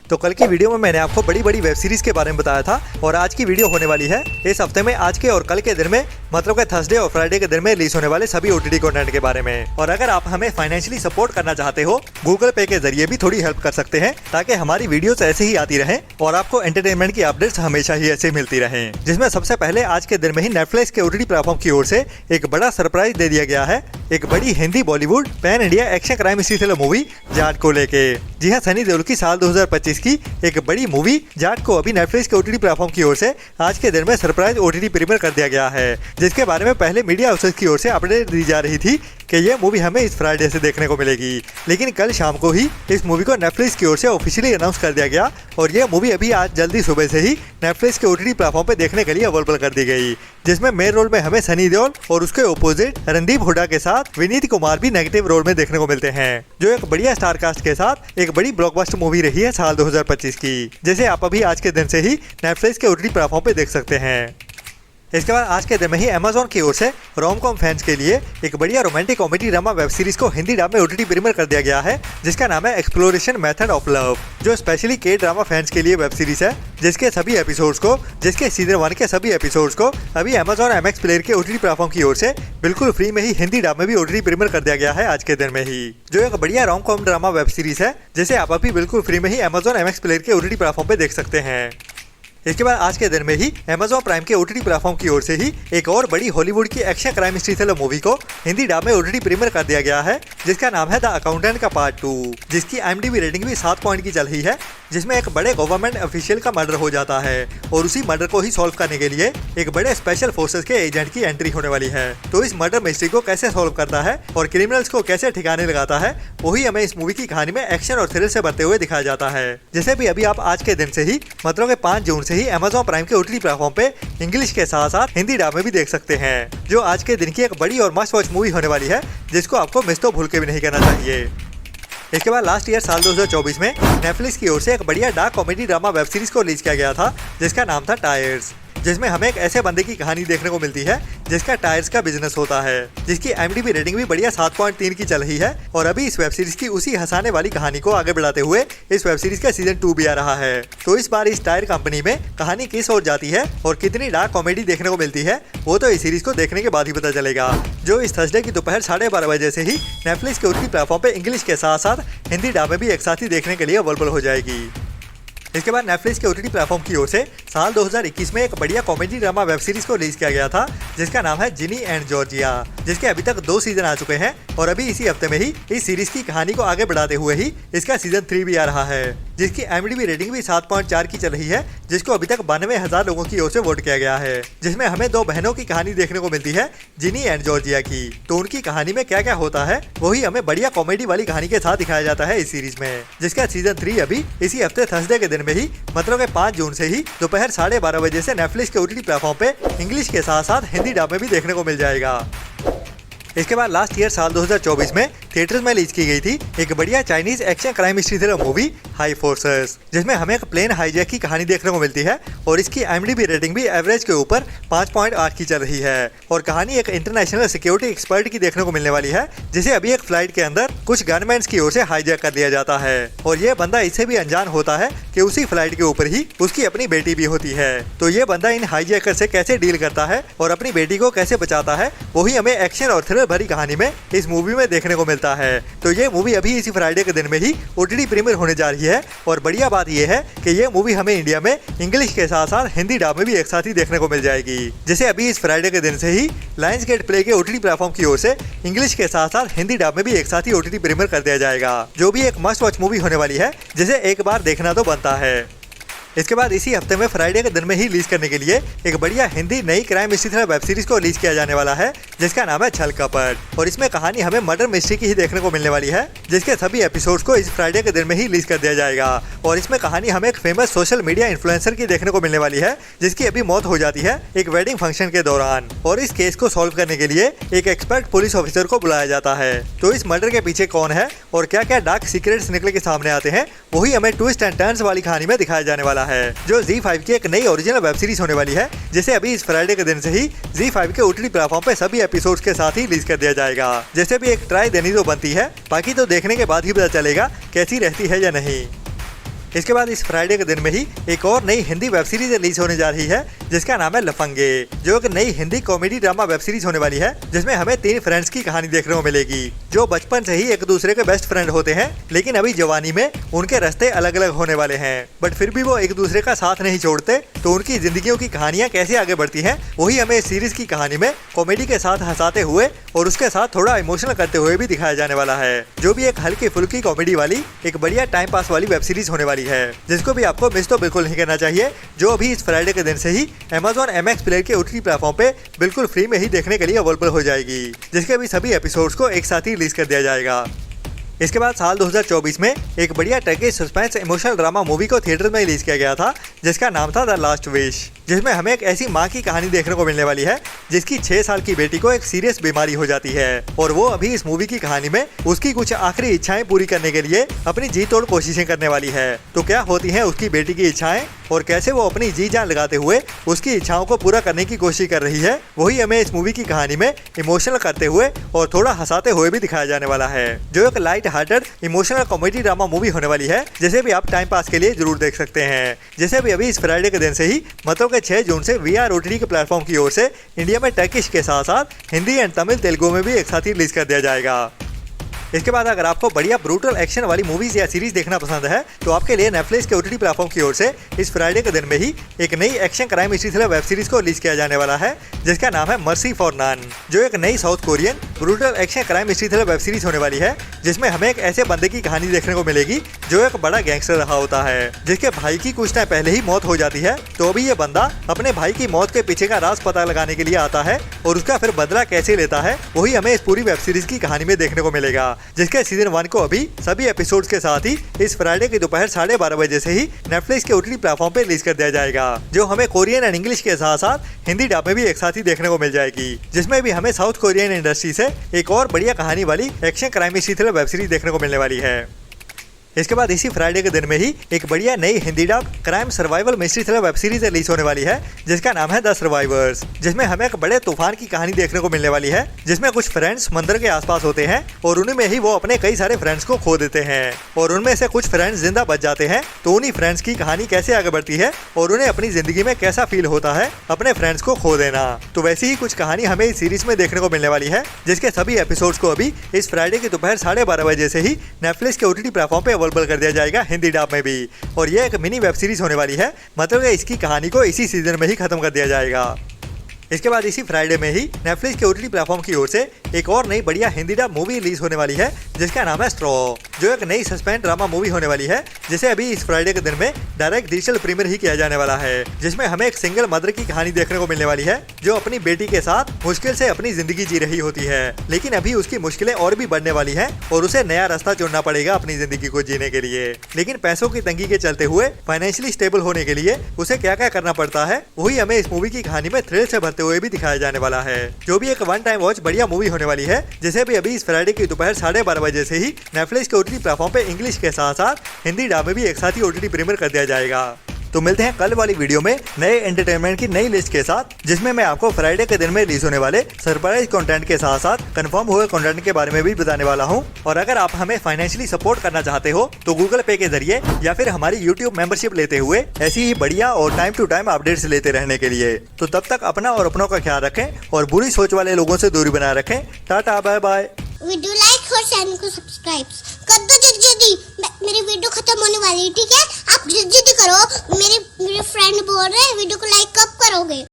तो कल की वीडियो में मैंने आपको बड़ी बड़ी वेब सीरीज के बारे में बताया था और आज की वीडियो होने वाली है इस हफ्ते में आज के और कल के दिन में मतलब कि थर्सडे और फ्राइडे के दिन में रिलीज होने वाले सभी ओटीटी कंटेंट के बारे में। और अगर आप हमें फाइनेंशियली सपोर्ट करना चाहते हो गूगल पे के जरिए भी थोड़ी हेल्प कर सकते हैं ताकि हमारी वीडियोस ऐसे ही आती रहें और आपको एंटरटेनमेंट की अपडेट्स हमेशा ही ऐसे मिलती रहें। जिसमें सबसे पहले आज के दिन में ही नेटफ्लिक्स के ओटीटी प्लेटफॉर्म की ओर से एक बड़ा सरप्राइज दे दिया गया है एक बड़ी Hindi Bollywood pan India action crime thriller movie Jat को लेके। जी हाँ, सनी देओल की साल 2025 की एक बड़ी मूवी जाट को अभी नेटफ्लिक्स के ओटीटी प्लेटफॉर्म की ओर से आज के दिन में सरप्राइज ओटीटी प्रीमियर कर दिया गया है, जिसके बारे में पहले मीडिया हाउसेस की ओर से अपडेट दी जा रही थी कि ये मूवी हमें इस फ्राइडे से देखने को मिलेगी। लेकिन कल शाम को ही इस मूवी को नेटफ्लिक्स की ओर से ऑफिशियली अनाउंस कर दिया गया और ये मूवी अभी आज जल्दी सुबह से ही नेटफ्लिक्स के ओटीटी प्लेटफॉर्म पे देखने के लिए अवेलेबल कर दी गई। जिसमें मेन रोल में हमें सनी देओल और उसके ऑपोजिट रणदीप हुड्डा के साथ विनीत कुमार भी नेगेटिव रोल में देखने को मिलते हैं, जो एक बढ़िया स्टार कास्ट के साथ एक बड़ी ब्लॉकबस्टर मूवी रही है साल 2025 की, जिसे आप अभी आज के दिन से ही नेटफ्लिक्स के ओटीटी प्लेटफॉर्म पे देख सकते हैं। इसके बाद आज के दिन में ही अमेज़न की ओर से रोम कॉम फैंस के लिए एक बढ़िया romantic comedy drama web series को हिंदी डब में ओटीटी प्रीमियर कर दिया गया है, जिसका नाम है एक्सप्लोरेशन मेथड ऑफ लव, जो स्पेशली के ड्रामा फैंस के लिए वेब सीरीज है, जिसके सीजन 1 के सभी एपिसोड्स को अभी अमेज़न एमएक्स प्लेयर के ओटीटी प्लेटफॉर्म की ओर से बिल्कुल फ्री में ही हिंदी डब में भी ओटीटी प्रीमियर कर दिया गया है आज के दिन में ही, जो एक बढ़िया rom com drama web series है जिसे आप अभी बिल्कुल फ्री में ही अमेज़न एमएक्स प्लेयर के ओटीटी प्लेटफॉर्म पे देख सकते हैं। इसके बाद आज के दिन में ही अमेज़न प्राइम के ओटीटी प्लेटफॉर्म की ओर से ही एक और बड़ी हॉलीवुड की एक्शन क्राइम थ्रिलर मूवी को हिंदी डब में ओटीटी प्रीमियर कर दिया गया है, जिसका नाम है द अकाउंटेंट का पार्ट 2, जिसकी IMDb रेटिंग भी 7 पॉइंट की चल रही है। जिसमें एक बड़े गवर्नमेंट ऑफिशियल का मर्डर हो जाता है और उसी मर्डर को ही सॉल्व करने के लिए एक बड़े स्पेशल फोर्सेस के एजेंट की एंट्री होने वाली है। तो इस मर्डर मिस्ट्री को कैसे सॉल्व करता है और क्रिमिनल्स को कैसे ठिकाने लगाता है, वही हमें इस मूवी की कहानी में एक्शन और थ्रिल से भरते हुए दिखाया जाता है। जैसे भी अभी आप आज के दिन से ही मतलब 5 जून से ही अमेज़न प्राइम के ओटीटी प्लेटफॉर्म पे इंग्लिश के साथ साथ हिंदी डब में भी देख सकते हैं, जो आज के दिन की एक बड़ी और मस्ट वॉच मूवी होने वाली है, जिसको आपको मिस तो भूल के भी नहीं करना चाहिए। इसके बाद लास्ट ईयर साल 2024 में नेटफ्लिक्स की ओर से एक बढ़िया dark comedy drama web series को रिलीज किया गया था, जिसका नाम था टायर्स, जिसमें हमें एक ऐसे बंदे की कहानी देखने को मिलती है जिसका टायर्स का बिजनेस होता है, जिसकी IMDb रेटिंग भी बढ़िया 7.3 की चल रही है। और अभी इस वेब सीरीज की उसी हंसाने वाली कहानी को आगे बढ़ाते हुए इस वेब सीरीज का सीजन 2 भी आ रहा है। तो इस बार इस टायर कंपनी में कहानी किस ओर जाती है और कितनी डार्क कॉमेडी देखने को मिलती है, वो तो इस सीरीज को देखने के बाद ही पता चलेगा, जो इस थर्सडे की दोपहर 12:30 बजे से ही नेटफ्लिक्स के ओटीटी प्लेटफॉर्म पे इंग्लिश के साथ साथ हिंदी डब में भी एक साथ ही देखने के लिए अवेलेबल हो जाएगी। इसके बाद नेटफ्लिक्स के ओटीटी प्लेटफॉर्म की ओर से साल 2021 में एक बढ़िया कॉमेडी ड्रामा वेब सीरीज को रिलीज किया गया था, जिसका नाम है जिनी एंड जॉर्जिया, जिसके अभी तक 2 सीजन आ चुके हैं और अभी इसी हफ्ते में ही इस सीरीज की कहानी को आगे बढ़ाते हुए ही इसका सीजन 3 भी आ रहा है, जिसकी IMDb रेटिंग भी 7.4 की चल रही है, जिसको अभी तक 92,000 लोगों की ओर से वोट किया गया है। जिसमें हमें 2 बहनों की कहानी देखने को मिलती है, जिनी एंड जॉर्जिया की। तो उनकी कहानी में क्या क्या होता है वही हमें बढ़िया कॉमेडी वाली कहानी के साथ दिखाया जाता है इस सीरीज में, जिसका सीजन 3 अभी इसी हफ्ते थर्सडे के दिन में ही मतलब 5 जून से ही दोपहर 12:30 बजे से नेटफ्लिक्स के ओटीटी प्लेटफॉर्म पे इंग्लिश के साथ साथ हिंदी डब में भी देखने को मिल जाएगा। इसके बाद लास्ट ईयर साल 2024 में थिएटर्स में रिलीज की गई थी एक बढ़िया Chinese action crime thriller movie high forces, जिसमें हमें एक प्लेन हाईजैक की कहानी देखने को मिलती है और इसकी IMDb रेटिंग भी एवरेज के ऊपर 5.8 की चल रही है। और कहानी एक इंटरनेशनल सिक्योरिटी एक्सपर्ट की देखने को मिलने वाली है, जिसे अभी एक फ्लाइट के अंदर कुछ गनमैन्स की ओर से हाईजैक कर लिया जाता है और ये बंदा इससे भी अनजान होता है कि उसी फ्लाइट के ऊपर ही उसकी अपनी बेटी भी होती है। तो ये बंदा इन हाईजैकर से कैसे डील करता है और अपनी बेटी को कैसे बचाता है, वही हमें एक्शन और थ्रिलर भरी कहानी में इस मूवी में देखने को मिलता है। तो ये मूवी अभी इसी फ्राइडे के दिन में ही ओटीटी प्रीमियर होने जा रही है और बढ़िया बात यह है कि ये मूवी हमें इंडिया में इंग्लिश के साथ साथ हिंदी डब में भी एक साथ ही देखने को मिल जाएगी, जिसे अभी इस फ्राइडे के दिन से ही लायंस गेट प्ले के ओटीटी प्लेटफॉर्म की ओर से इंग्लिश के साथ साथ हिंदी डब में भी एक साथ ही ओटीटी प्रीमियर कर दिया जाएगा, जो भी एक मस्ट वॉच मूवी होने वाली है, जिसे एक बार देखना तो बनता है। इसके बाद इसी हफ्ते में फ्राइडे के दिन में ही रिलीज करने के लिए एक बढ़िया हिंदी नई क्राइम मिस्ट्री वेब सीरीज को रिलीज किया जाने वाला है, जिसका नाम है छल कपट। और इसमें कहानी हमें मर्डर मिस्ट्री की ही देखने को मिलने वाली है, जिसके सभी एपिसोड्स को इस फ्राइडे के दिन में ही रिलीज कर दिया जाएगा। और इसमें कहानी हमें एक फेमस सोशल मीडिया इन्फ्लुएंसर की देखने को मिलने वाली है, जिसकी अभी मौत हो जाती है एक वेडिंग फंक्शन के दौरान। और इस केस को सॉल्व करने के लिए एक एक्सपर्ट पुलिस ऑफिसर को बुलाया जाता है। तो इस मर्डर के पीछे कौन है और क्या क्या डार्क सीक्रेट्स निकल के सामने आते हैं, वही हमें ट्विस्ट एंड टर्न्स वाली कहानी में दिखाया जाने वाला है, जो Z5 की एक नई ओरिजिनल वेब सीरीज होने वाली है, जिसे अभी इस फ्राइडे के दिन से ही Z5 के ओटीटी प्लेटफॉर्म पे सभी एपिसोड्स के साथ ही रिलीज कर दिया जाएगा। जैसे भी एक ट्राई देनी तो बनती है, बाकी तो देखने के बाद ही पता चलेगा कैसी रहती है या नहीं। इसके बाद इस फ्राइडे के दिन में ही एक और नई हिंदी वेब सीरीज रिलीज होने जा रही है जिसका नाम है लफंगे, जो एक नई Hindi comedy drama web series होने वाली है जिसमें हमें 3 फ्रेंड्स की कहानी देखने को मिलेगी जो बचपन से ही एक दूसरे के बेस्ट फ्रेंड होते हैं, लेकिन अभी जवानी में उनके रास्ते अलग अलग होने वाले हैं, बट फिर भी वो एक दूसरे का साथ नहीं छोड़ते। तो उनकी जिंदगियों की कहानियां कैसे आगे बढ़ती हैं, वही हमें इस सीरीज की कहानी में कॉमेडी के साथ हंसाते हुए और उसके साथ थोड़ा इमोशनल करते हुए भी दिखाया जाने वाला है, जो भी एक हल्की फुल्की कॉमेडी वाली एक बढ़िया टाइम पास वाली वेब सीरीज होने वाली है, जिसको भी आपको मिस तो बिल्कुल नहीं करना चाहिए, जो अभी इस फ्राइडे के दिन से ही Amazon MX प्लेयर के OTT प्लेटफॉर्म पे बिल्कुल फ्री में ही देखने के लिए अवेलेबल हो जाएगी, जिसके भी सभी एपिसोड्स को एक साथ ही रिलीज कर दिया जाएगा। इसके बाद साल 2024 में एक बढ़िया Turkish suspense emotional drama movie को थिएटर में रिलीज किया गया था जिसका नाम था द लास्ट विश, जिसमें हमें एक ऐसी माँ की कहानी देखने को मिलने वाली है जिसकी 6 साल की बेटी को एक सीरियस बीमारी हो जाती है और वो अभी इस मूवी की कहानी में उसकी कुछ आखिरी इच्छाएं पूरी करने के लिए अपनी जी तोड़ कोशिशें करने वाली है। तो क्या होती हैं उसकी बेटी की इच्छाएं और कैसे वो अपनी जी जान लगाते हुए उसकी इच्छाओं को पूरा करने की कोशिश कर रही है, वही हमें इस मूवी की कहानी में इमोशनल करते हुए और थोड़ा हंसाते हुए भी दिखाया जाने वाला है, जो एक light hearted emotional comedy drama movie होने वाली है, जिसे भी आप टाइम पास के लिए जरूर देख सकते हैं। जिसे भी अभी इस फ्राइडे के दिन से ही मतलब के 6 जून से VR OTT के प्लेटफॉर्म की ओर से इंडिया में टर्किश के साथ साथ हिंदी एंड तमिल तेलुगु में भी एक साथ ही रिलीज कर दिया जाएगा। इसके बाद अगर आपको बढ़िया ब्रूटल एक्शन वाली मूवीज या सीरीज देखना पसंद है तो आपके लिए नेटफ्लिक्स के OTT प्लेटफॉर्म की ओर से इस फ्राइडे के दिन में ही एक नई action crime mystery thriller web series को रिलीज किया जाने वाला है जिसका नाम है मर्सी फॉर नन, जो एक नई south Korean brutal action crime mystery thriller web series होने वाली है जिसमें हमें एक ऐसे बंदे की कहानी देखने को मिलेगी जो एक बड़ा गैंगस्टर रहा होता है, जिसके भाई की कुछ टाइम पहले ही मौत हो जाती है। तो अभी ये बंदा अपने भाई की मौत के पीछे का राज पता लगाने के लिए आता है और उसका फिर बदला कैसे लेता है वही हमें इस पूरी वेब सीरीज की कहानी में देखने को मिलेगा, जिसके सीजन 1 को अभी सभी एपिसोड्स के साथ ही इस फ्राइडे की दोपहर 12:30 बजे से ही नेटफ्लिक्स के OTT प्लेटफॉर्म पे रिलीज कर दिया जाएगा, जो हमें कोरियन एंड इंग्लिश के साथ साथ हिंदी डब में भी एक साथ ही देखने को मिल जाएगी, जिसमें भी हमें साउथ कोरियन इंडस्ट्री से एक और बढ़िया कहानी वाली action crime mystery thriller web series देखने को मिलने वाली है। इसके बाद इसी फ्राइडे के दिन में ही एक बढ़िया नई Hindi dub crime survival mystery thriller web series release होने वाली है जिसका नाम है द सर्वाइवर्स, जिसमें हमें एक बड़े तूफान की कहानी देखने को मिलने वाली है जिसमें कुछ फ्रेंड्स मंदिर के आसपास होते हैं और उन्हीं में ही वो अपने कई सारे फ्रेंड्स को खो देते हैं और उनमें से कुछ फ्रेंड्स जिंदा बच जाते हैं। तो उन्हीं फ्रेंड्स की कहानी कैसे आगे बढ़ती है और उन्हें अपनी जिंदगी में कैसा फील होता है अपने फ्रेंड्स को खो देना, तो वैसी ही कुछ कहानी हमें इस सीरीज में देखने को मिलने वाली है, जिसके सभी एपिसोड्स को अभी इस फ्राइडे की दोपहर 12:30 बजे से ही नेटफ्लिक्स के OTT प्लेटफॉर्म पे अवेलेबल कर दिया जाएगा हिंदी डब में भी। और ये एक मिनी वेब सीरीज होने वाली है, मतलब इसकी कहानी को इसी सीजन में ही खत्म कर दिया जाएगा। इसके बाद इसी फ्राइडे में ही नेटफ्लिक्स के OTT प्लेटफॉर्म की ओर से एक और नई बढ़िया हिंदी डब मूवी रिलीज होने वाली है जिसका नाम है स्ट्रॉ, जो एक नई सस्पेंस ड्रामा मूवी होने वाली है जिसे अभी इस फ्राइडे के दिन में डायरेक्ट डिजिटल प्रीमियर ही किया जाने वाला है, जिसमें हमें एक सिंगल मदर की कहानी देखने को मिलने वाली है जो अपनी बेटी के साथ मुश्किल से अपनी जिंदगी जी रही होती है, लेकिन अभी उसकी मुश्किलें और भी बढ़ने वाली है और उसे नया रास्ता चुनना पड़ेगा अपनी जिंदगी को जीने के लिए। लेकिन पैसों की तंगी के चलते हुए फाइनेंशियली स्टेबल होने के लिए उसे क्या क्या करना पड़ता है वही हमें इस मूवी की कहानी में थ्रिल से भरते हुए भी दिखाया जाने वाला है, जो भी एक वन टाइम वॉच बढ़िया मूवी होने वाली है, जिसे भी अभी इस फ्राइडे की दोपहर 12:30 बजे से ही नेटफ्लिक्स के OTT प्लेटफॉर्म पे इंग्लिश के साथ साथ हिंदी डब में भी एक साथ ही OTT प्रीमियर कर दिया जाएगा। तो मिलते हैं कल वाली वीडियो में नए एंटरटेनमेंट की नई लिस्ट के साथ, जिसमें मैं आपको फ्राइडे के दिन में रिलीज होने वाले सरप्राइज कंटेंट के साथ साथ कंफर्म हुए कंटेंट के बारे में भी बताने वाला हूं। और अगर आप हमें फाइनेंशियली सपोर्ट करना चाहते हो तो गूगल पे के जरिए या फिर हमारी यूट्यूब मेंबरशिप लेते हुए ऐसी ही बढ़िया और टाइम टू टाइम अपडेट्स लेते रहने के लिए। तो तब तक अपना और अपनों का ख्याल रखें और बुरी सोच वाले लोगों से दूरी बनाए रखें। Tata bye bye. Video like और चैनल को सब्सक्राइब कर दो जल्दी, मेरी वीडियो खत्म होने वाली है, ठीक है? आप जल्दी करो, मेरे फ्रेंड बोल रहे हैं वीडियो को लाइक कब करोगे?